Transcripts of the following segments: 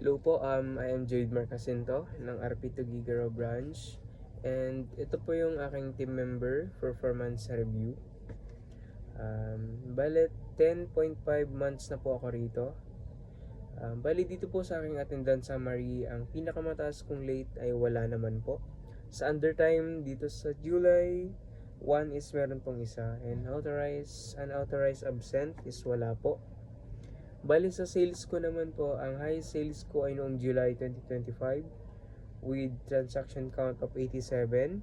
Hello po, I am Jade Marcasinto ng RP2 Gigaro branch. And ito po yung aking team member performance review. Bale, 10.5 months na po ako rito. Bali dito po sa aking attendance summary, ang pinakamataas kong late ay wala naman po. Sa undertime dito sa July 1 is meron pong isa, and unauthorized absent is wala po. Bali sa sales ko naman po, ang highest sales ko ay noong July 2025 with transaction count of 87.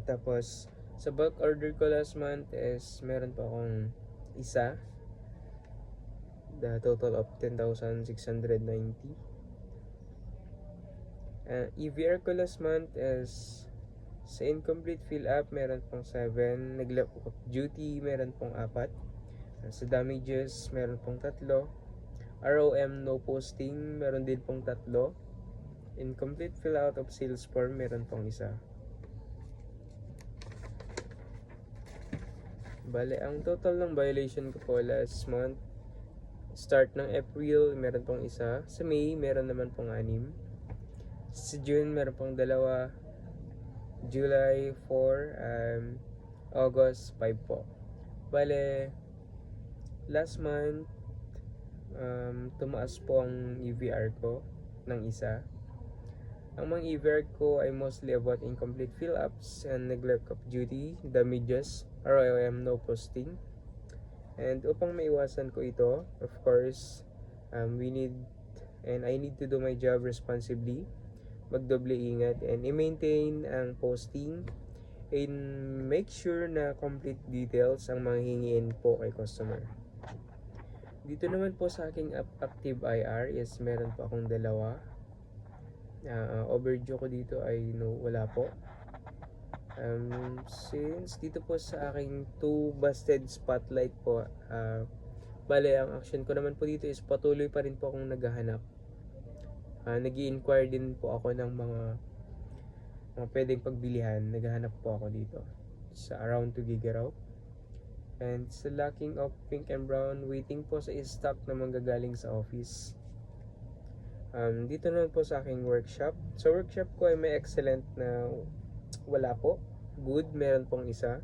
Tapos sa bulk order ko last month is meron po akong isa, the total of 10,690. EVR ko last month is sa incomplete fill up meron pong 7, neglect of duty meron pong 4, sa damages meron pong 3, ROM no posting meron din pong 3, incomplete fill out of sales form meron pong isa. Bale, ang total ng violation ko po last month, start ng April meron pong isa, sa May meron naman pong 6, sa June meron pong 2, July 4, August 5 po. Bale, last month tumaas po ang EVR ko ng isa. Ang mga EVR ko ay mostly about incomplete fill ups and neglect of duty, damages, ROM no posting. And upang maiwasan ko ito, of course, I need to do my job responsibly, magdoble ingat, and i-maintain ang posting, and make sure na complete details ang mga hingiin po kay customer. Dito naman po sa aking active IR is meron po akong 2. Overdue ko dito ay wala po. Since dito po sa aking 2 busted spotlight po, bale ang action ko naman po dito is patuloy pa rin po akong naghahanap. Nag-i-inquire din po ako ng mga pwedeng pagbilihan. Naghahanap po ako dito sa around 2 Gigaraw. And sa lacking of pink and brown, waiting po sa stock na manggagaling sa office. Dito naman po sa aking workshop. Sa workshop ko ay may excellent na wala po. Good, meron pong isa.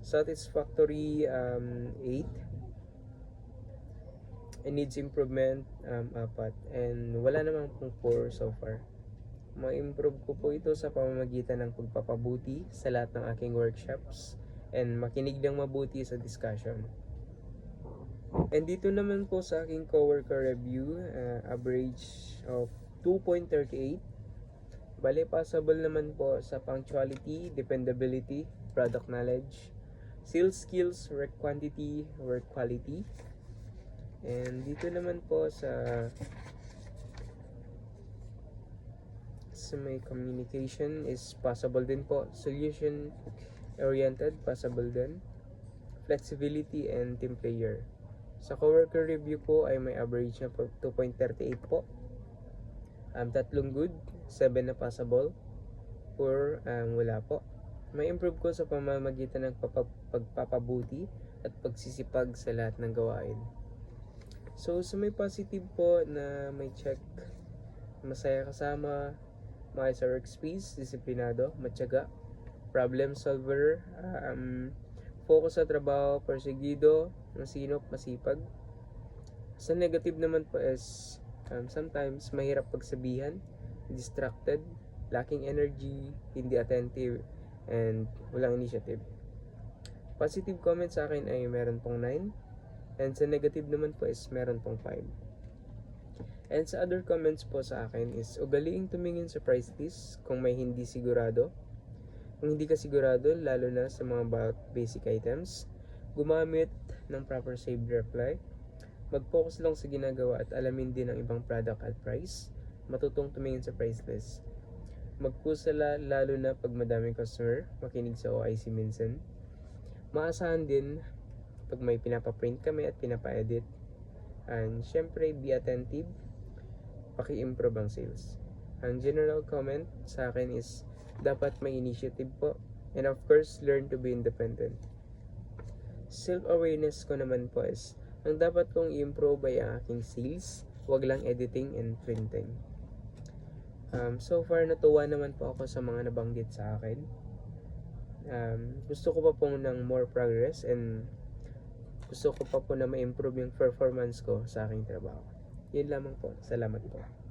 Satisfactory, 8. It needs improvement, 4. And wala namang pong 4 so far. Ma-improve ko po ito sa pamamagitan ng pagpapabuti sa lahat ng aking workshops and makinig ng mabuti sa discussion. And dito naman po sa aking coworker review, average of 2.38. Bale, possible naman po sa punctuality, dependability, product knowledge, sales skills, work quantity, work quality. And dito naman po sa may communication is possible din po. Solution oriented, possible din. Flexibility and team player. Sa coworker review ko ay may average na po 2.38 po. 3 good, 7 na possible, 4 wala po. May improve ko sa pamamagitan ng pagpapabuti at pagsisipag sa lahat ng gawain. So sa may positive po na may check, masaya kasama, maayos sa workspace, disiplinado, matyaga, problem solver, focus sa trabaho, perseguido, masinop, masipag. Sa negative naman po is sometimes mahirap pagsabihan, distracted, lacking energy, hindi attentive, and walang initiative. Positive comment sa akin ay meron pong 9, and sa negative naman po is meron pong 5. And sa other comments po sa akin is ugaliing tumingin sa price list kung may hindi sigurado. Kung hindi ka sigurado, lalo na sa mga basic items, gumamit ng proper saved reply, mag-focus lang sa ginagawa at alamin din ang ibang product at price, matutong tumingin sa price list. Magkusala lalo na pag madaming customer, makinig sa OIC minsan. Maasahan din pag may pinapaprint kami at pinapa-edit. And syempre, be attentive, paki-improve ang sales. Ang general comment sa akin is dapat may initiative po, and of course, learn to be independent. Self-awareness ko naman po is ang dapat kong i-improve ay ang aking sales, wag lang editing and printing. So far natuwa naman po ako sa mga nabanggit sa akin. Gusto ko pa po ng more progress and gusto ko pa po na ma-improve yung performance ko sa aking trabaho. Yun lamang po. Salamat po.